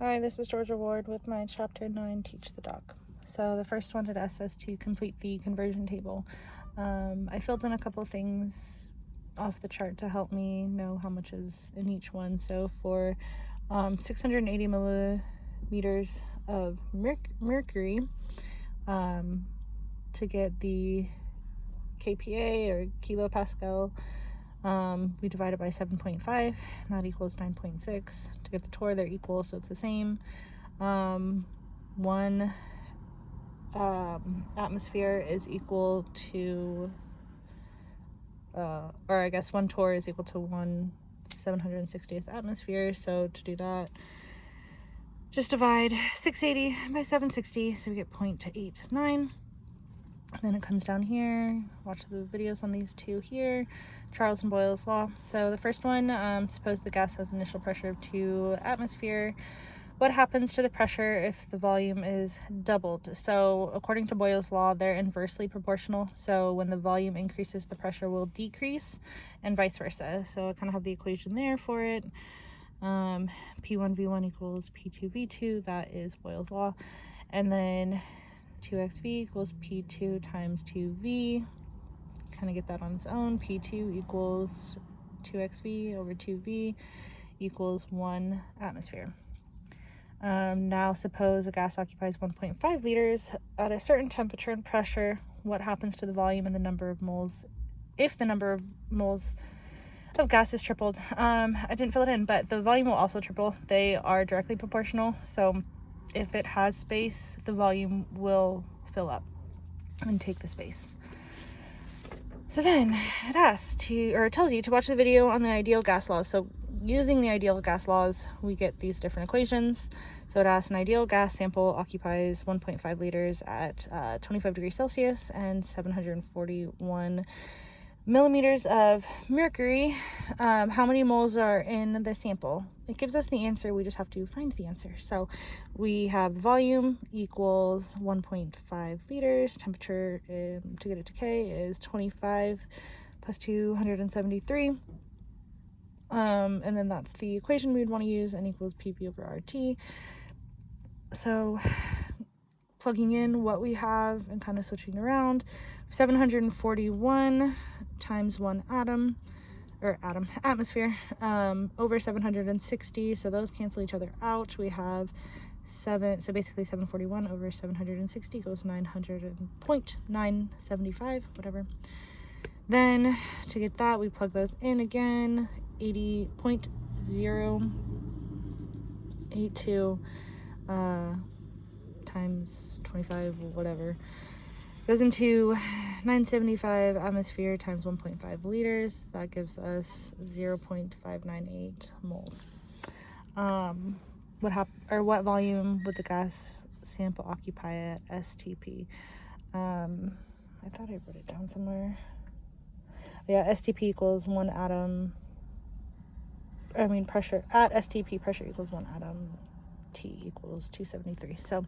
Hi, this is Georgia Ward with my Chapter 9 Teach the Doc. So the first one had asked us to complete the conversion table. I filled in a couple things off the chart to help me know how much is in each one. So for 680 millimeters of mercury, to get the kPa or kilopascal, we divide it by 7.5, and that equals 9.6. To get the torr, they're equal, so it's the same. One atmosphere is equal to, or I guess one torr is equal to 1/760th atmosphere. So to do that, just divide 680 by 760, so we get 0.89. Then it comes down here. Watch the videos on these two here. Charles and Boyle's law. So the first one, suppose the gas has initial pressure of 2 atmosphere. What happens to the pressure if the volume is doubled? So according to Boyle's law, they're inversely proportional. So when the volume increases, the pressure will decrease, and vice versa. So I kind of have the equation there for it. P1V1 equals P2V2. That is Boyle's law. And then 2xv equals P2 times 2v. Kind of get that on its own. P2 equals 2xv over 2v equals 1 atmosphere. Now suppose a gas occupies 1.5 liters at a certain temperature and pressure. What happens to the volume and the number of moles if the number of moles of gas is tripled? I didn't fill it in, but the volume will also triple. They are directly proportional, so if it has space, the volume will fill up and take the space. So then it asks to, or it tells you to watch the video on the ideal gas laws. So using the ideal gas laws, we get these different equations. So it asks an ideal gas sample occupies 1.5 liters at 25 degrees Celsius and 741 millimeters of mercury. How many moles are in the sample? It gives us the answer, we just have to find the answer. So we have volume equals 1.5 liters, temperature to get it to K is 25 plus 273, and then that's the equation we'd want to use, N equals PV over RT. So plugging in what we have and kind of switching around, 741 times 1 atmosphere, over 760, so those cancel each other out. We have 7, so basically 741 over 760 goes 900.975, whatever. Then to get that, we plug those in again. 80.082 times 25, whatever, goes into 975 atmosphere times 1.5 liters. That gives us 0.598 moles. What volume would the gas sample occupy at STP? I thought I wrote it down somewhere. Yeah, STP equals 1 atom. Pressure at STP, pressure equals 1 atom. T equals 273. So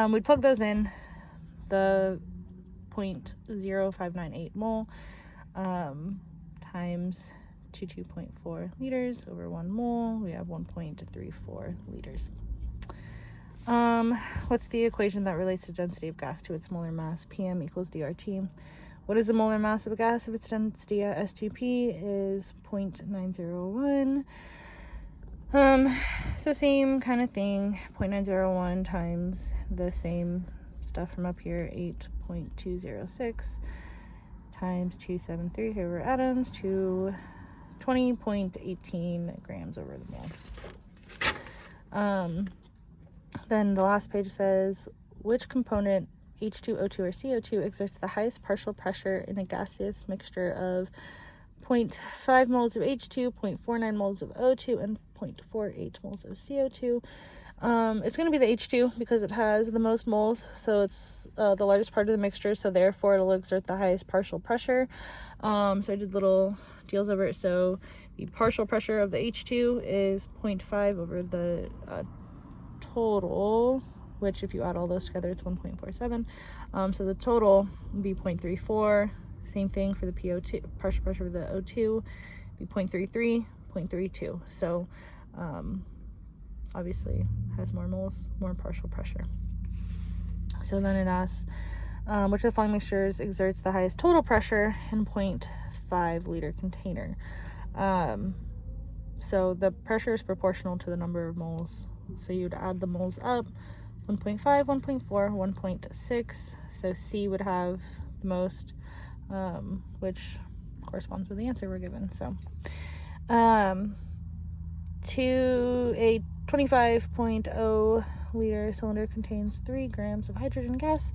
we'd plug those in. The 0.0598 mole times 22.4 liters over 1 mole, we have 1.34 liters. What's the equation that relates the density of gas to its molar mass? PM equals DRT. What is the molar mass of a gas if its density at STP is 0.901? So same kind of thing, 0.901 times the same stuff from up here, 8.206 times 273 over atoms to 20.18 grams over the mole. Then the last page says, which component, H2O2 or CO2, exerts the highest partial pressure in a gaseous mixture of 0.5 moles of H2, 0.49 moles of O2, and 0.48 moles of CO2. It's going to be the H2 because it has the most moles, so it's the largest part of the mixture, so therefore it'll exert the highest partial pressure. So I did little deals over it. So the partial pressure of the H2 is 0.5 over the total, which if you add all those together, it's 1.47. So the total would be 0.34. Same thing for the PO2, partial pressure of the O2, be 0.33, 0.32. So obviously has more moles, more partial pressure. So then it asks, which of the following mixtures exerts the highest total pressure in 0.5 liter container? So the pressure is proportional to the number of moles. So you'd add the moles up, 1.5, 1.4, 1.6. So C would have the most, which corresponds with the answer we're given. So to a 25.0 liter cylinder contains 3 grams of hydrogen gas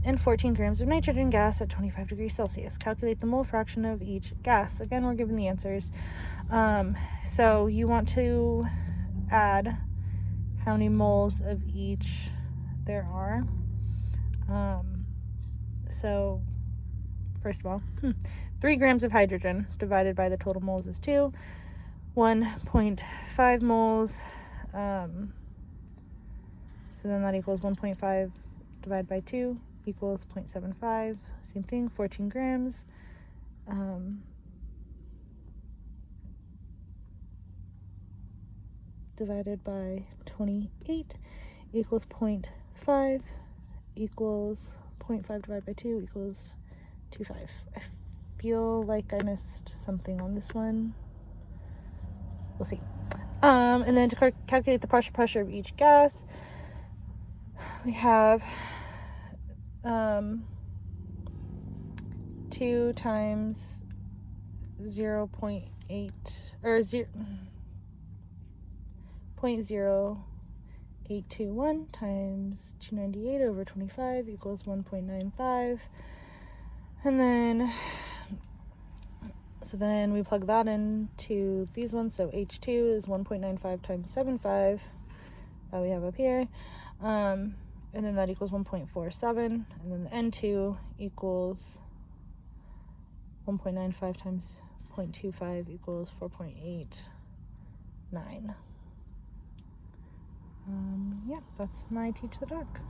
and 14 grams of nitrogen gas at 25 degrees Celsius. Calculate the mole fraction of each gas. Again, we're given the answers. So you want to add how many moles of each there are. So first of all, 3 grams of hydrogen divided by the total moles is 2. 1.5 moles. So then that equals 1.5 divided by 2 equals 0.75. Same thing, 14 grams. Divided by 28 equals 0.5 equals 0.5 divided by 2 equals 2.5. I feel like I missed something on this one. We'll see. And then to calculate the partial pressure of each gas, we have 2 times 0.8 or 0.0821 times 298 over 25 equals 1.95. And then so then we plug that into these ones. So H2 is 1.95 times 75 that we have up here. And then that equals 1.47. And then the N2 equals 1.95 times 0.25 equals 4.89. Yeah, that's my teach the doc.